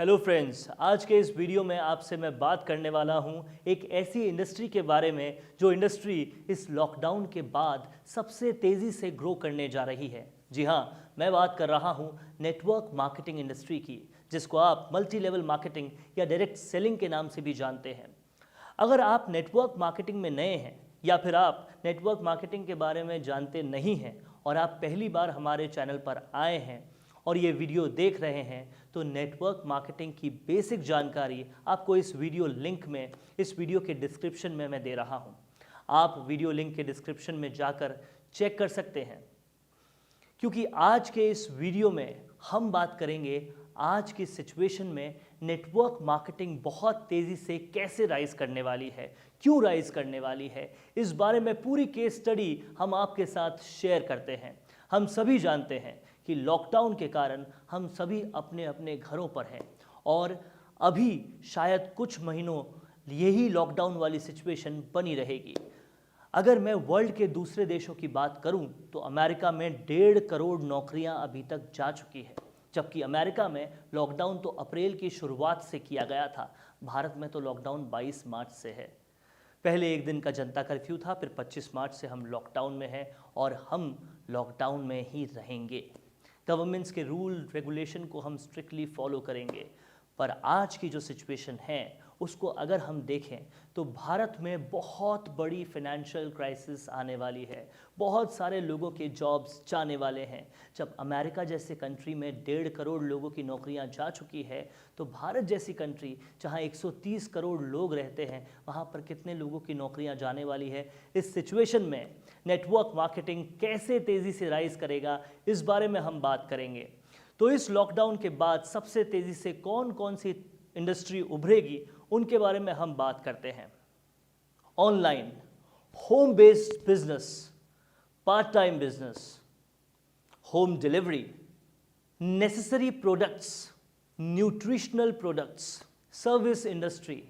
Hello friends, आज के इस वीडियो में आपसे मैं बात करने वाला हूं एक ऐसी इंडस्ट्री के बारे में जो इंडस्ट्री इस लॉकडाउन के बाद सबसे तेज़ी से ग्रो करने जा रही है। जी हां, मैं बात कर रहा हूं नेटवर्क मार्केटिंग इंडस्ट्री की, जिसको आप मल्टी लेवल मार्केटिंग या डायरेक्ट सेलिंग के नाम से भी जानते हैं। अगर आप नेटवर्क मार्केटिंग में नए हैं या फिर आप नेटवर्क मार्केटिंग के बारे में जानते नहीं हैं और आप पहली बार हमारे चैनल पर आए हैं और ये वीडियो देख रहे हैं, तो नेटवर्क मार्केटिंग की बेसिक जानकारी आपको इस वीडियो लिंक में, इस वीडियो के डिस्क्रिप्शन में मैं दे रहा हूँ। आप वीडियो लिंक के डिस्क्रिप्शन में जाकर चेक कर सकते हैं, क्योंकि आज के इस वीडियो में हम बात करेंगे आज की सिचुएशन में नेटवर्क मार्केटिंग बहुत तेज़ी से कैसे राइज करने वाली है, क्यों राइज करने वाली है, इस बारे में पूरी केस स्टडी हम आपके साथ शेयर करते हैं। हम सभी जानते हैं कि लॉकडाउन के कारण हम सभी अपने अपने घरों पर हैं और अभी शायद कुछ महीनों यही लॉकडाउन वाली सिचुएशन बनी रहेगी। अगर मैं वर्ल्ड के दूसरे देशों की बात करूं तो अमेरिका में 1.5 करोड़ नौकरियां अभी तक जा चुकी है, जबकि अमेरिका में लॉकडाउन तो अप्रैल की शुरुआत से किया गया था। भारत में तो लॉकडाउन 22 मार्च से है। पहले एक दिन का जनता कर्फ्यू था, फिर 25 मार्च से हम लॉकडाउन में हैं और हम लॉकडाउन में ही रहेंगे। गवर्नमेंट्स के रूल रेगुलेशन को हम स्ट्रिक्टली फॉलो करेंगे। पर आज की जो सिचुएशन है उसको अगर हम देखें तो भारत में बहुत बड़ी फाइनेंशियल क्राइसिस आने वाली है। बहुत सारे लोगों के जॉब्स जाने वाले हैं। जब अमेरिका जैसे कंट्री में 1.5 करोड़ लोगों की नौकरियां जा चुकी है, तो भारत जैसी कंट्री जहां 130 करोड़ लोग रहते हैं, वहां पर कितने लोगों की नौकरियां जाने वाली है। इस सिचुएशन में नेटवर्क मार्केटिंग कैसे तेज़ी से राइज करेगा, इस बारे में हम बात करेंगे। तो इस लॉकडाउन के बाद सबसे तेज़ी से कौन कौन सी इंडस्ट्री उभरेगी, उनके बारे में हम बात करते हैं। Online, home based business, part time business, home delivery, necessary products, nutritional products, service industry,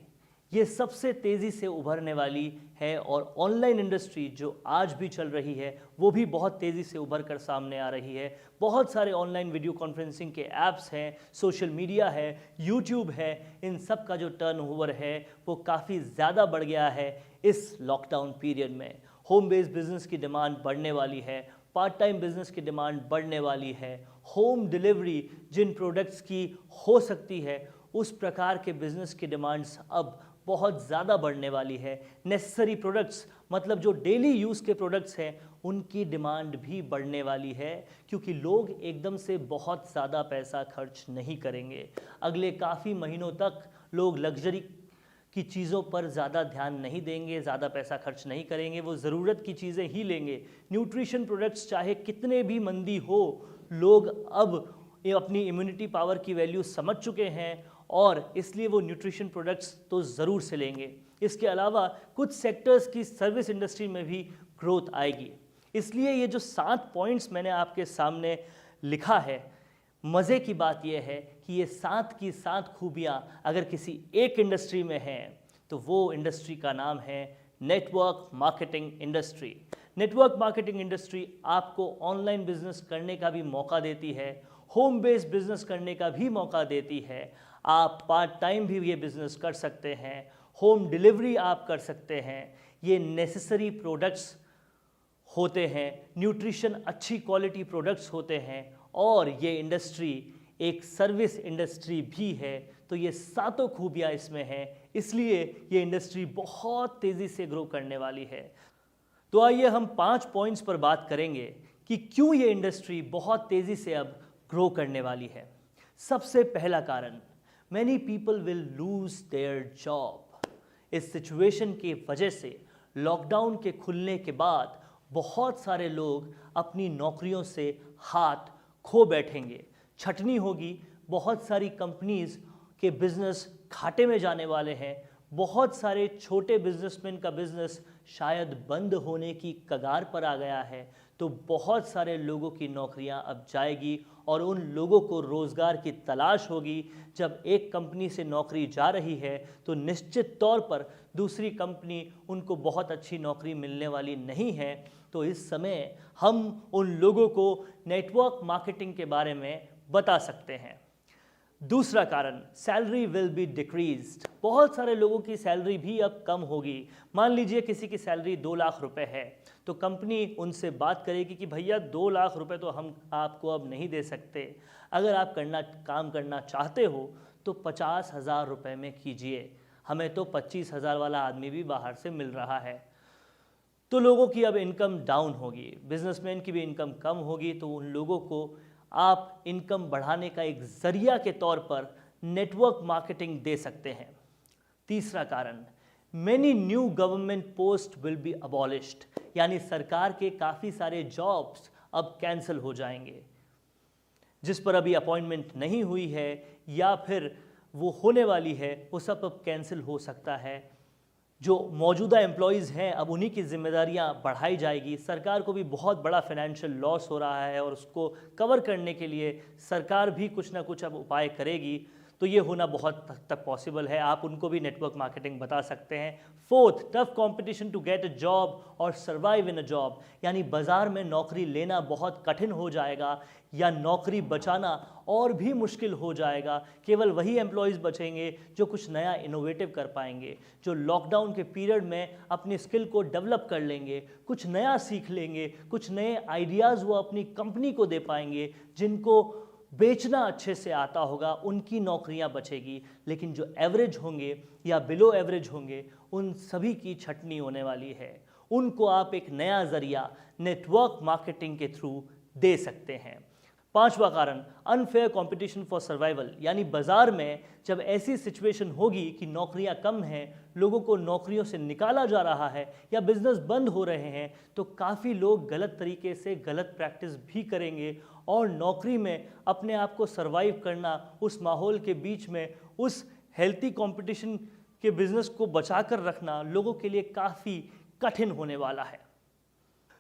ये सबसे तेज़ी से उभरने वाली है। और ऑनलाइन इंडस्ट्री जो आज भी चल रही है वो भी बहुत तेज़ी से उभर कर सामने आ रही है। बहुत सारे ऑनलाइन वीडियो कॉन्फ्रेंसिंग के ऐप्स हैं, सोशल मीडिया है, यूट्यूब है, इन सब का जो टर्नओवर है वो काफ़ी ज़्यादा बढ़ गया है इस लॉकडाउन पीरियड में। होम बेस्ड बिजनेस की डिमांड बढ़ने वाली है, पार्ट टाइम बिजनेस की डिमांड बढ़ने वाली है, होम डिलीवरी जिन प्रोडक्ट्स की हो सकती है उस प्रकार के बिजनेस की डिमांड्स अब बहुत ज़्यादा बढ़ने वाली है। नेसेसरी प्रोडक्ट्स मतलब जो डेली यूज़ के प्रोडक्ट्स हैं उनकी डिमांड भी बढ़ने वाली है, क्योंकि लोग एकदम से बहुत ज़्यादा पैसा खर्च नहीं करेंगे। अगले काफ़ी महीनों तक लोग लग्जरी की चीज़ों पर ज़्यादा ध्यान नहीं देंगे, ज़्यादा पैसा खर्च नहीं करेंगे, वो ज़रूरत की चीज़ें ही लेंगे। न्यूट्रिशन प्रोडक्ट्स चाहे कितने भी मंदी हो, लोग अब ये अपनी इम्यूनिटी पावर की वैल्यू समझ चुके हैं और इसलिए वो न्यूट्रिशन प्रोडक्ट्स तो ज़रूर से लेंगे। इसके अलावा कुछ सेक्टर्स की सर्विस इंडस्ट्री में भी ग्रोथ आएगी। इसलिए ये जो 7 पॉइंट्स मैंने आपके सामने लिखा है, मज़े की बात यह है कि ये 7 की 7 खूबियाँ अगर किसी एक इंडस्ट्री में हैं तो वो इंडस्ट्री का नाम है network marketing industry. Network marketing industry आपको ऑनलाइन बिजनेस करने का भी मौका देती है, होम बेस्ड बिजनेस करने का भी मौका देती है। आप पार्ट टाइम भी ये बिज़नेस कर सकते हैं, होम डिलीवरी आप कर सकते हैं। ये नेसेसरी प्रोडक्ट्स होते हैं, न्यूट्रिशन अच्छी क्वालिटी प्रोडक्ट्स होते हैं और ये इंडस्ट्री एक सर्विस इंडस्ट्री भी है। तो ये 7 खूबियाँ इसमें हैं, इसलिए ये इंडस्ट्री बहुत तेज़ी से ग्रो करने वाली है। तो आइए हम 5 पॉइंट्स पर बात करेंगे कि क्यों ये इंडस्ट्री बहुत तेज़ी से अब ग्रो करने वाली है। सबसे पहला कारण, Many people will lose their job। इस सिचुएशन की वजह से लॉकडाउन के खुलने के बाद बहुत सारे लोग अपनी नौकरियों से हाथ खो बैठेंगे, छटनी होगी। बहुत सारी कंपनीज के बिजनेस घाटे में जाने वाले हैं। बहुत सारे छोटे बिजनेसमैन का बिजनेस शायद बंद होने की कगार पर आ गया है। तो बहुत सारे लोगों की नौकरियां अब जाएगी और उन लोगों को रोज़गार की तलाश होगी। जब एक कंपनी से नौकरी जा रही है तो निश्चित तौर पर दूसरी कंपनी उनको बहुत अच्छी नौकरी मिलने वाली नहीं है। तो इस समय हम उन लोगों को नेटवर्क मार्केटिंग के बारे में बता सकते हैं। दूसरा कारण, सैलरी विल बी डिक्रीज्ड। बहुत सारे लोगों की सैलरी भी अब कम होगी। मान लीजिए किसी की सैलरी 2 लाख रुपए है, तो कंपनी उनसे बात करेगी कि भैया 2 लाख रुपए तो हम आपको अब नहीं दे सकते, अगर आप काम करना चाहते हो तो 50,000 रुपये में कीजिए, हमें तो 25,000 वाला आदमी भी बाहर से मिल रहा है। तो लोगों की अब इनकम डाउन होगी, बिजनेसमैन की भी इनकम कम होगी, तो उन लोगों को आप इनकम बढ़ाने का एक जरिया के तौर पर नेटवर्क मार्केटिंग दे सकते हैं। तीसरा कारण, many new government post will be abolished, यानी सरकार के काफ़ी सारे जॉब्स अब कैंसिल हो जाएंगे। जिस पर अभी अपॉइंटमेंट नहीं हुई है या फिर वो होने वाली है, वो सब अब कैंसिल हो सकता है। जो मौजूदा एम्प्लॉयज़ हैं अब उन्हीं की जिम्मेदारियां बढ़ाई जाएगी। सरकार को भी बहुत बड़ा फाइनेंशियल लॉस हो रहा है और उसको कवर करने के लिए सरकार भी कुछ ना कुछ अब उपाय करेगी, तो ये होना बहुत तक पॉसिबल है। आप उनको भी नेटवर्क मार्केटिंग बता सकते हैं। Fourth, tough competition to get a job और सर्वाइव इन अ जॉब, यानी बाज़ार में नौकरी लेना बहुत कठिन हो जाएगा या नौकरी बचाना और भी मुश्किल हो जाएगा। केवल वही एम्प्लॉयज़ बचेंगे जो कुछ नया इनोवेटिव कर पाएंगे, जो लॉकडाउन के पीरियड में अपनी स्किल को डेवलप कर लेंगे, कुछ नया सीख लेंगे, कुछ नए आइडियाज़ वो अपनी कंपनी को दे पाएंगे, जिनको बेचना अच्छे से आता होगा, उनकी नौकरियां बचेगी। लेकिन जो एवरेज होंगे या बिलो एवरेज होंगे, उन सभी की छटनी होने वाली है। उनको आप एक नया जरिया नेटवर्क मार्केटिंग के थ्रू दे सकते हैं। पांचवा कारण, अनफेयर कंपटीशन फॉर सर्वाइवल, यानी बाजार में जब ऐसी सिचुएशन होगी कि नौकरियां कम हैं, लोगों को नौकरियों से निकाला जा रहा है या बिजनेस बंद हो रहे हैं, तो काफ़ी लोग गलत तरीके से गलत प्रैक्टिस भी करेंगे और नौकरी में अपने आप को सर्वाइव करना, उस माहौल के बीच में उस हेल्थी कंपटीशन के बिजनेस को बचाकर रखना लोगों के लिए काफ़ी कठिन होने वाला है।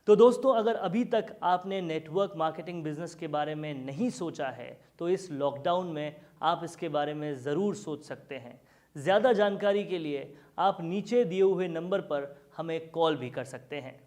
तो दोस्तों, अगर अभी तक आपने नेटवर्क मार्केटिंग बिजनेस के बारे में नहीं सोचा है, तो इस लॉकडाउन में आप इसके बारे में ज़रूर सोच सकते हैं। ज़्यादा जानकारी के लिए आप नीचे दिए हुए नंबर पर हमें कॉल भी कर सकते हैं।